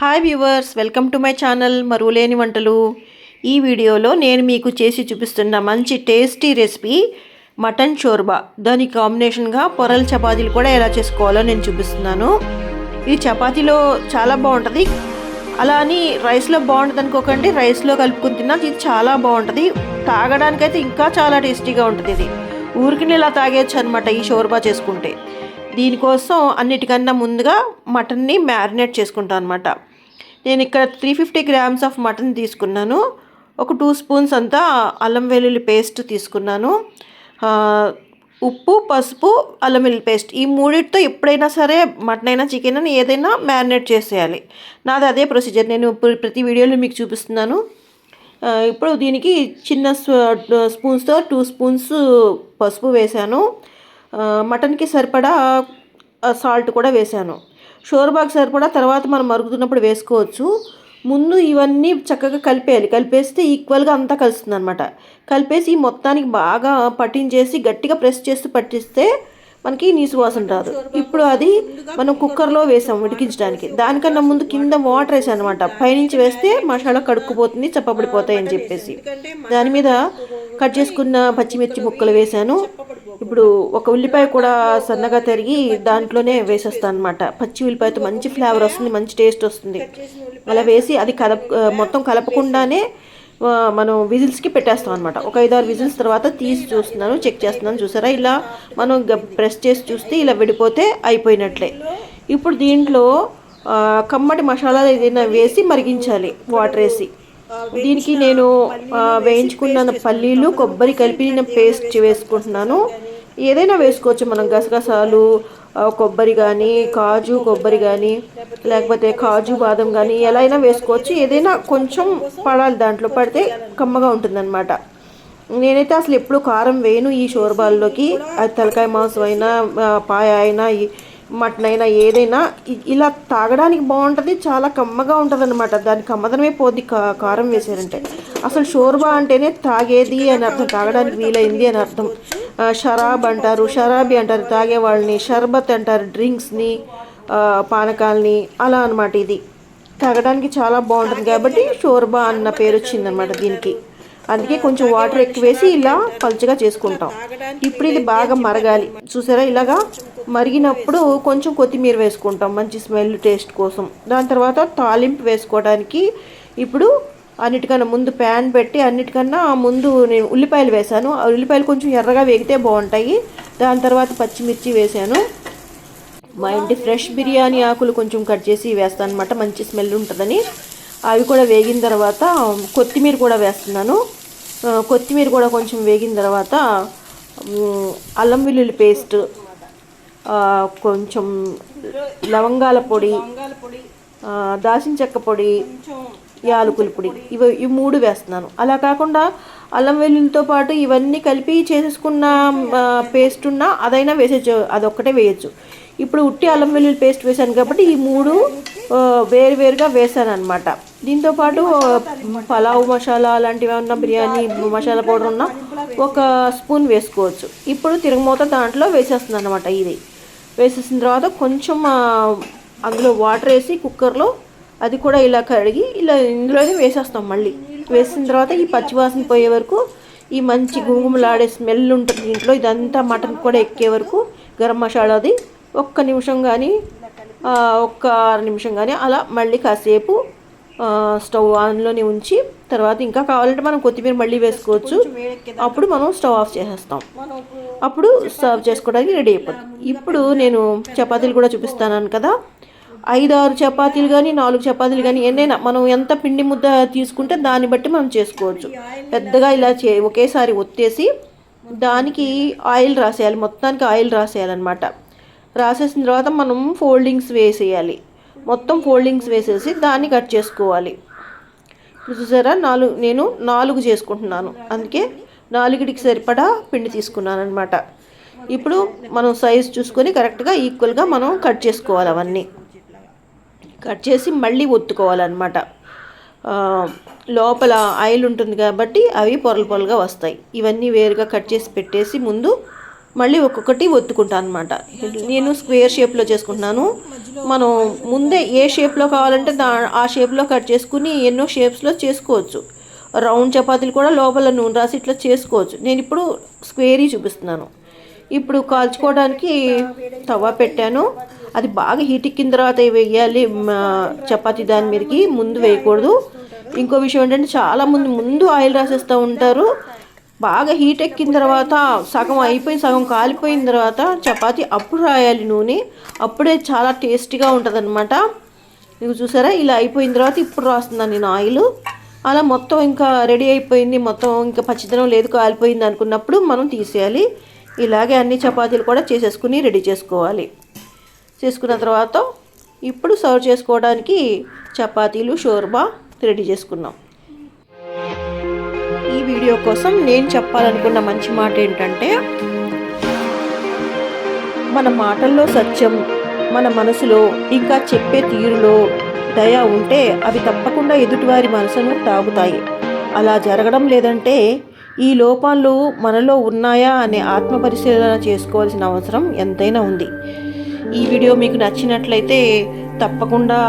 Hi viewers, welcome to my channel మరువలేని వంటలు. ఈ వీడియోలో నేను మీకు చేసి చూపిస్తున్న మంచి టేస్టీ రెసిపీ మటన్ షోర్బా. దానికి కాంబినేషన్గా పొరల చపాతీలు కూడా ఎలా చేసుకోవాలో నేను చూపిస్తున్నాను. ఇది చపాతీలో చాలా బాగుంటుంది. అలా అని రైస్లో బాగుంటుంది అనుకోకండి, రైస్లో కలుపుకుని తిన్నా ఇది చాలా బాగుంటుంది. తాగడానికైతే ఇంకా చాలా టేస్టీగా ఉంటుంది. ఇది ఊరికి ఇలా తాగేయచ్చు అనమాట ఈ షోర్బా చేసుకుంటే. దీనికోసం అన్నిటికన్నా ముందుగా మటన్ని మ్యారినేట్ చేసుకుంటాను అనమాట. నేను ఇక్కడ 350 గ్రామ్స్ ఆఫ్ మటన్ తీసుకున్నాను. ఒక 2 స్పూన్స్ అంతా అల్లం వెల్లుల్లి పేస్ట్ తీసుకున్నాను. ఉప్పు, పసుపు, అల్లం వెల్లుల్లి పేస్ట్, ఈ మూడింటితో ఎప్పుడైనా సరే మటన్ అయినా చికెన్ అయినా ఏదైనా మ్యారినేట్ చేసేయాలి. నాది అదే ప్రొసీజర్, నేను ప్రతి వీడియోలో మీకు చూపిస్తున్నాను. ఇప్పుడు దీనికి చిన్న స్పూన్స్తో 2 స్పూన్స్ పసుపు వేసాను. మటన్కి సరిపడా సాల్ట్ కూడా వేసాను. షోర్బాకి సరిపడా తర్వాత మనం మరుగుతున్నప్పుడు వేసుకోవచ్చు. ముందు ఇవన్నీ చక్కగా కలిపేస్తే ఈక్వల్గా అంతా కలుస్తుంది అనమాట. కలిపేసి మొత్తానికి బాగా పట్టించేసి గట్టిగా ప్రెస్ చేస్తూ పట్టిస్తే మనకి నీసు వాసన రాదు. ఇప్పుడు అది మనం కుక్కర్లో వేసాం ఉడికించడానికి. దానికన్నా ముందు కింద వాటర్ వేసాను అనమాట. పైనుంచి వేస్తే మసాలా కడుక్కుపోతుంది, చప్పబడిపోతాయి అని చెప్పేసి దాని మీద కట్ చేసుకున్న పచ్చిమిర్చి ముక్కలు వేసాను. ఇప్పుడు ఒక ఉల్లిపాయ కూడా సన్నగా తరిగి దాంట్లోనే వేసేస్తాను అనమాట. పచ్చి ఉల్లిపాయతో మంచి ఫ్లేవర్ వస్తుంది, మంచి టేస్ట్ వస్తుంది. అలా వేసి అది మొత్తం కలపకుండానే మనం విజిల్స్కి పెట్టేస్తాం అనమాట. ఒక 5-6 విజిల్స్ తర్వాత తీసి చూస్తున్నాను, చెక్ చేస్తున్నాను. చూసారా, ఇలా మనం ప్రెస్ చేసి చూస్తే ఇలా విడిపోతే అయిపోయినట్లే. ఇప్పుడు దీంట్లో కమ్మటి మసాలా ఏదైనా వేసి మరిగించాలి వాటర్ వేసి. దీనికి నేను వేయించుకున్న పల్లీలు, కొబ్బరి కలిపిన పేస్ట్ వేసుకుంటున్నాను. ఏదైనా వేసుకోవచ్చు మనం, గసగసాలు, కొబ్బరి కానీ, కాజు కొబ్బరి కానీ, లేకపోతే కాజు బాదం కానీ ఎలా అయినా వేసుకోవచ్చు. ఏదైనా కొంచెం పడాలి, దాంట్లో పడితే కమ్మగా ఉంటుందన్నమాట. నేనైతే అసలు ఎప్పుడు కారం వేయను ఈ షోర్బాల్లోకి. అది తలకాయ మాంసం అయినా, పాయ అయినా, మటన్ అయినా ఏదైనా ఇలా తాగడానికి బాగుంటుంది, చాలా కమ్మగా ఉంటుంది అనమాట. దాని కమ్మదనమే పోద్ది కారం వేసారంటే. అసలు షోర్బా అంటేనే తాగేది అని అర్థం, తాగడానికి వీలైంది అని అర్థం. షరాబ్ అంటారు, షరాబీ అంటారు తాగే వాళ్ళని, షర్బత్ అంటారు డ్రింక్స్ని, పానకాలని, అలా అనమాట. ఇది తాగడానికి చాలా బాగుంటుంది కాబట్టి షోర్బా అన్న పేరు వచ్చిందనమాట దీనికి. అందుకే కొంచెం వాటర్ ఎక్కువ వేసి ఇలా పలుచగా చేసుకుంటాం. ఇప్పుడు ఇది బాగా మరగాలి. చూసారా, ఇలాగా మరిగినప్పుడు కొంచెం కొత్తిమీర వేసుకుంటాం మంచి స్మెల్ టేస్ట్ కోసం. దాని తర్వాత తాలింపు వేసుకోవడానికి ఇప్పుడు అన్నిటికన్నా ముందు ప్యాన్ పెట్టి అన్నిటికన్నా ముందు నేను ఉల్లిపాయలు వేసాను. ఆ ఉల్లిపాయలు కొంచెం ఎర్రగా వేగితే బాగుంటాయి. దాని తర్వాత పచ్చిమిర్చి వేసాను. మా ఇంటి ఫ్రెష్ బిర్యానీ ఆకులు కొంచెం కట్ చేసి వేస్తాను అనమాట, మంచి స్మెల్ ఉంటుందని. అవి కూడా వేగిన తర్వాత కొత్తిమీర కూడా వేస్తున్నాను. కొత్తిమీర కూడా కొంచెం వేగిన తర్వాత అల్లం వెల్లుల్లి పేస్ట్, కొంచెం లవంగాల పొడి, దాల్చిన చెక్క పొడి, యాలకుల పొడి, ఈ 3 వేస్తున్నాను. అలా కాకుండా అల్లం వెల్లుల్లితో పాటు ఇవన్నీ కలిపి చేసేసుకున్న పేస్ట్ ఉన్నా అదైనా వేసేచ్చు, అదొక్కటే వేయచ్చు. ఇప్పుడు ఉట్టి అల్లం వెల్లుల్లి పేస్ట్ వేసాను కాబట్టి ఈ 3 వేరువేరుగా వేసాను అనమాట. దీంతోపాటు పలావ్ మసాలా అలాంటివి ఏమన్నా, బిర్యానీ మసాలా పౌడర్ ఉన్నా 1 స్పూన్ వేసుకోవచ్చు. ఇప్పుడు తిరగమూత దాంట్లో వేసేస్తున్నాను అనమాట. ఇది వేసేసిన తర్వాత కొంచెం అందులో వాటర్ వేసి కుక్కర్లో అది కూడా ఇలా కడిగి ఇలా ఇందులోనే వేసేస్తాం. మళ్ళీ వేసిన తర్వాత ఈ పచ్చివాసన పోయే వరకు, ఈ మంచి గుమగుమలాడే స్మెల్ ఉంటుంది దీంట్లో, ఇదంతా మటన్ కూడా ఎక్కే వరకు గరం మసాలాది 1 నిమిషం కానీ 1 నిమిషం కానీ అలా మళ్ళీ కాసేపు స్టవ్ ఆన్లోనే ఉంచి, తర్వాత ఇంకా కావాలంటే మనం కొత్తిమీర మళ్ళీ వేసుకోవచ్చు. అప్పుడు మనం స్టవ్ ఆఫ్ చేసేస్తాం. అప్పుడు సర్వ్ చేసుకోవడానికి రెడీ అయిపోతుంది. ఇప్పుడు నేను చపాతీలు కూడా చూపిస్తాను కదా. 5-6 చపాతీలు కానీ 4 చపాతీలు కానీ ఎన్నైనా మనం ఎంత పిండి ముద్ద తీసుకుంటే దాన్ని బట్టి మనం చేసుకోవచ్చు. పెద్దగా ఇలా ఒకేసారి ఒత్తేసి దానికి ఆయిల్ రాసేయాలి, మొత్తానికి ఆయిల్ రాసేయాలన్నమాట. రాసేసిన తర్వాత మనం ఫోల్డింగ్స్ వేసేయాలి. మొత్తం ఫోల్డింగ్స్ వేసేసి దాన్ని కట్ చేసుకోవాలి. ఇప్పుడు చూసారా, నేను 4 చేసుకుంటున్నాను, అందుకే 4కి సరిపడా పిండి తీసుకున్నాను అనమాట. ఇప్పుడు మనం సైజ్ చూసుకొని కరెక్ట్గా ఈక్వల్గా మనం కట్ చేసుకోవాలి. అవన్నీ కట్ చేసి మళ్ళీ ఒత్తుకోవాలన్నమాట. లోపల ఆయిల్ ఉంటుంది కాబట్టి అవి పొరలుగా వస్తాయి. ఇవన్నీ వేరుగా కట్ చేసి పెట్టేసి ముందు మళ్ళీ ఒక్కొక్కటి ఒత్తుకుంటాను అనమాట. నేను స్క్వేర్ షేప్లో చేసుకుంటున్నాను. మనం ముందే ఏ షేప్లో కావాలంటే ఆ షేప్లో కట్ చేసుకుని ఎన్నో షేప్స్లో చేసుకోవచ్చు. రౌండ్ చపాతీలు కూడా లోపల నూనె రాసి ఇట్లా చేసుకోవచ్చు. నేను ఇప్పుడు స్క్వేరీ చూపిస్తున్నాను. ఇప్పుడు కాల్చుకోవడానికి తవా పెట్టాను. అది బాగా హీట్ ఎక్కిన తర్వాత వేయాలి చపాతీ దాని మీదకి, ముందు వేయకూడదు. ఇంకో విషయం ఏంటంటే చాలామంది ముందు ఆయిల్ రాసేస్తూ ఉంటారు. బాగా హీట్ ఎక్కిన తర్వాత సగం అయిపోయి సగం కాలిపోయిన తర్వాత చపాతీ అప్పుడు రాయాలి నూనె. అప్పుడే చాలా టేస్టీగా ఉంటుంది అనమాట. మీకు చూసారా, ఇలా అయిపోయిన తర్వాత ఇప్పుడు రాస్తున్నాను నేను ఆయిల్. అలా మొత్తం ఇంకా రెడీ అయిపోయింది, మొత్తం ఇంకా పచ్చిదనం లేదు, కాలిపోయింది అనుకున్నప్పుడు మనం తీసేయాలి. ఇలాగే అన్ని చపాతీలు కూడా చేసేసుకుని రెడీ చేసుకోవాలి. చేసుకున్న తర్వాత ఇప్పుడు సర్వ్ చేసుకోవడానికి చపాతీలు షోర్బా రెడీ చేసుకున్నాం. ఈ వీడియో కోసం నేను చెప్పాలనుకున్న మంచి మాట ఏంటంటే, మన మాటల్లో సత్యం, మన మనసులో ఇంకా చెప్పే తీరులో దయ ఉంటే అవి తప్పకుండా ఎదుటివారి మనసును తాగుతాయి. అలా జరగడం లేదంటే ఈ లోపాలు మనలో ఉన్నాయా అనే ఆత్మ పరిశీలన చేసుకోవాల్సిన అవసరం ఎంతైనా ఉంది. ఈ వీడియో మీకు నచ్చినట్లయితే తప్పకుండా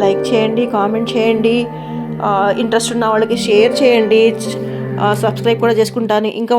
లైక్ చేయండి, కామెంట్ చేయండి, ఇంట్రెస్ట్ ఉన్న వాళ్ళకి షేర్ చేయండి, సబ్స్క్రైబ్ కూడా చేసుకుంటాను. ఇంకా